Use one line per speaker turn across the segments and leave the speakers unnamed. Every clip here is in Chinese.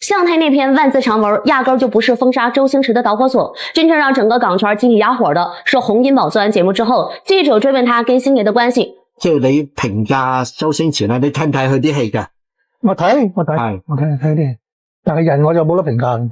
向太那篇万字长文压根就不是封杀周星驰的导火索，真正让整个港圈集体哑火的是洪金宝做完节目之後，記者追問他跟星爺的關係。
即係你評價周星馳咧，你睇唔睇佢啲戲㗎？
我睇啲，但係人我就冇得評價，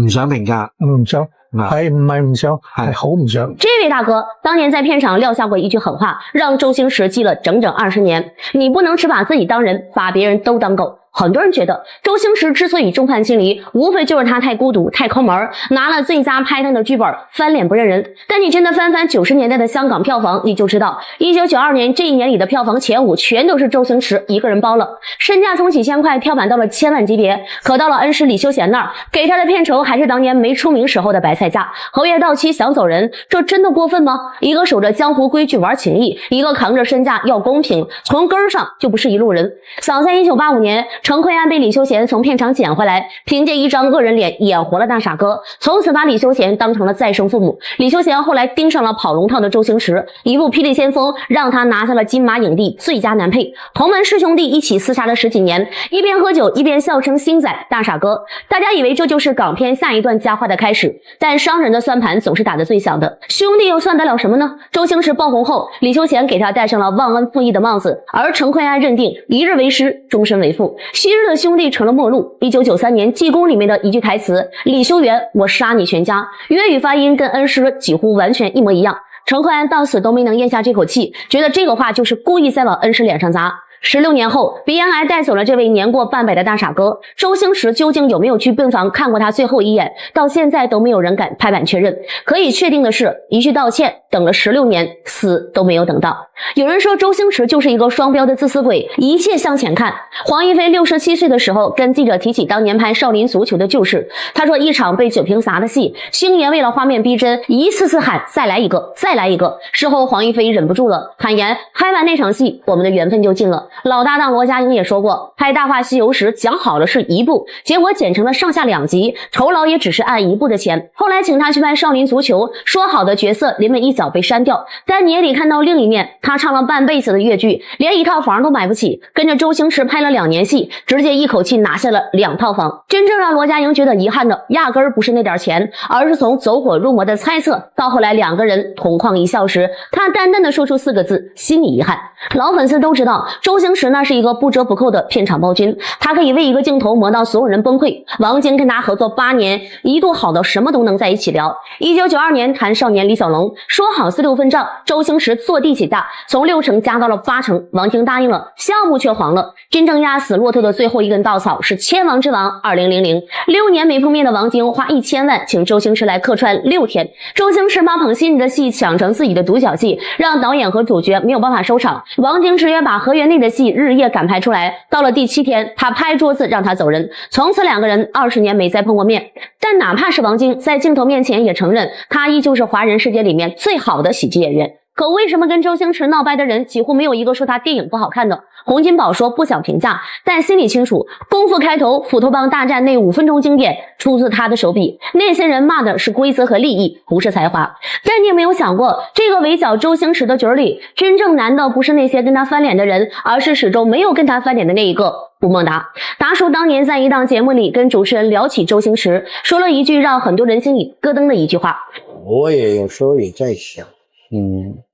唔想評價，
唔想。係唔係唔想，係好唔想。
這位大哥當年在片場撂下過一句狠話，讓周星馳記了整整20年。你不能只把自己當人，把別人都當狗。很多人覺得周星馳之所以眾叛親離，無非就是他太孤獨太摳門，拿了最佳拍檔的劇本翻臉不認人。但你真的翻翻90年代的香港票房，你就知道1992年這一年裏的票房前5全都是周星馳一個人包了，身價從幾千塊跳板到了千萬級別。可到了恩師李修賢那兒，給他的片酬還是當年沒出名時候的白菜價，合約到期想走人，這真的過分嗎？一個守着江湖規矩玩情義，一個扛着身價要公平，從根上就不是一路人。早在1985年，陳奎安被李修賢從片場撿回來，憑借一張惡人臉演活了大傻哥，從此把李修賢當成了再生父母。李修賢後來盯上了跑龍套的周星馳，一部《霹靂先鋒》讓他拿下了金馬影帝最佳男配。同門師兄弟一起廝殺了10幾年，一邊喝酒一邊笑稱星仔大傻哥。大家以為這就是港片下一段佳話的開始，但商人的算盤總是打得最響的，兄弟又算得了什麼呢？周星馳爆紅後，李修賢給他戴上了忘恩負義的帽子，而陳奎安認定一日為師，終身為父。昔日的兄弟成了陌路。1993年濟公裡面的一句台詞，李修緣我殺你全家，粵語發音跟恩師幾乎完全一模一樣。陳奎安到死都沒能咽下這口氣，覺得這個話就是故意在往恩師臉上砸。16年後，鼻咽癌帶走了這位年過半百的大傻哥。周星馳究竟有沒有去病房看過他最後一眼，到現在都沒有人敢拍板確認。可以確定的是，一句道歉等了16年，死都沒有等到。有人說周星馳就是一個雙標的自私鬼，一切向前看。黃一飛67歲的時候跟記者提起當年拍少林足球的舊事，他說一場被酒瓶灑的戲，星爺為了畫面逼真，一次次喊再來一個再來一個。事後黃一飛忍不住了，坦言拍完那場戲我們的緣分就盡了。老搭檔羅家英也說過，拍《大話西遊》時講好了是1部，結果剪成了上下2集，酬勞也只是按1部的錢。後來請他去拍少林足球，說好的角色臨門一腳被刪掉，但你也得看到另一面，他唱了半輩子的粵劇，連1套房都買不起，跟着周星馳拍了2年戲，直接一口氣拿下了2套房。真正讓羅家英覺得遺憾的，壓根兒不是那點錢，而是從走火入魔的猜測，到後來2個人同框一笑時，他淡淡的說出4個字，心裡遺憾。老粉絲都知道，周星馳那是一個不折不扣的片場暴君，他可以為一個鏡頭磨到所有人崩潰。王晶跟他合作8年，一度好到什麼都能在一起聊。1992年談少年李小龍，說好46分賬，周星馳坐地起價，從6成加到了8成，王晶答應了，項目卻黃了。真正壓死駱駝的最後一根稻草是《千王之王》2000，6年沒碰面的王晶花1000萬請周星馳來客串6天，周星馳把捧新人的戲搶成自己的獨角戲，讓導演和主角沒有辦法收場。王晶直接把合約內的戲日夜趕拍出來，到了第7天，他拍桌子讓他走人。從此2個人20年沒再碰過面。但哪怕是王晶在鏡頭面前也承認，他依舊是華人世界裡面最好的喜劇演員。可為什麼跟周星馳鬧掰的人幾乎沒有一個說他電影不好看的？洪金寶說不想評價，但心裡清楚，功夫開頭斧頭幫大戰那5分鐘經典出自他的手筆。那些人罵的是規則和利益，不是才華。但你有沒有想過，這個圍剿周星馳的局裡，真正難的不是那些跟他翻臉的人，而是始終沒有跟他翻臉的那一個吳孟達。達叔當年在一檔節目裡跟主持人聊起周星馳，說了一句讓很多人心裡咯噔的一句話。
我也有時候也在想，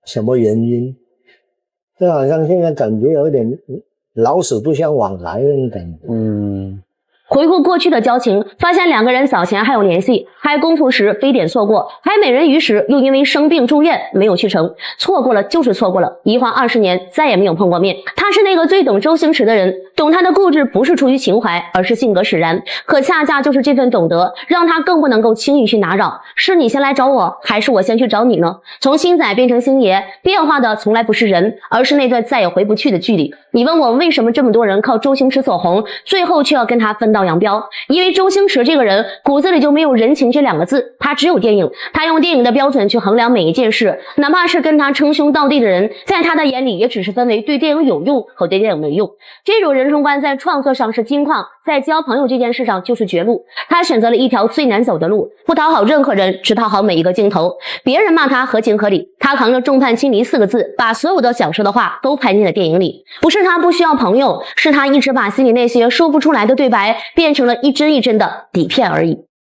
什麼原因？這好像現在感覺有點老死不相往來的那種感覺。
回顧過去的交情，發現2個人早前還有聯繫，拍功夫時非典錯過，拍美人魚時又因為生病住院沒有去成，錯過了就是錯過了，一晃20年再也沒有碰過面。他是那個最懂周星馳的人，懂他的固執不是出於情懷，而是性格使然。可恰恰就是這份懂得，讓他更不能夠輕易去打擾。是你先來找我，還是我先去找你呢？從星仔變成星爺，變化的從來不是人，而是那段再也回不去的距離。你問我為什麼這麼多人靠周星馳走紅，最後卻要跟他分道揚鑣？因為周星馳這個人骨子裡就沒有人情這2個字，他只有電影。他用電影的標準去衡量每一件事，哪怕是跟他稱兄道弟的人，在他的眼裡也只是分為對電影有用和對電影沒用。這種人生觀在創作上是金礦，在交朋友這件事上就是絕路。他選擇了一條最難走的路，不討好任何人，只討好每一個鏡頭。別人罵他合情合理，他他扛着众叛亲离4个字，把所有的想说的话都拍进了电影里。不是他不需要朋友，是他一直把心里那些说不出来的对白变成了一帧一帧的底片而已。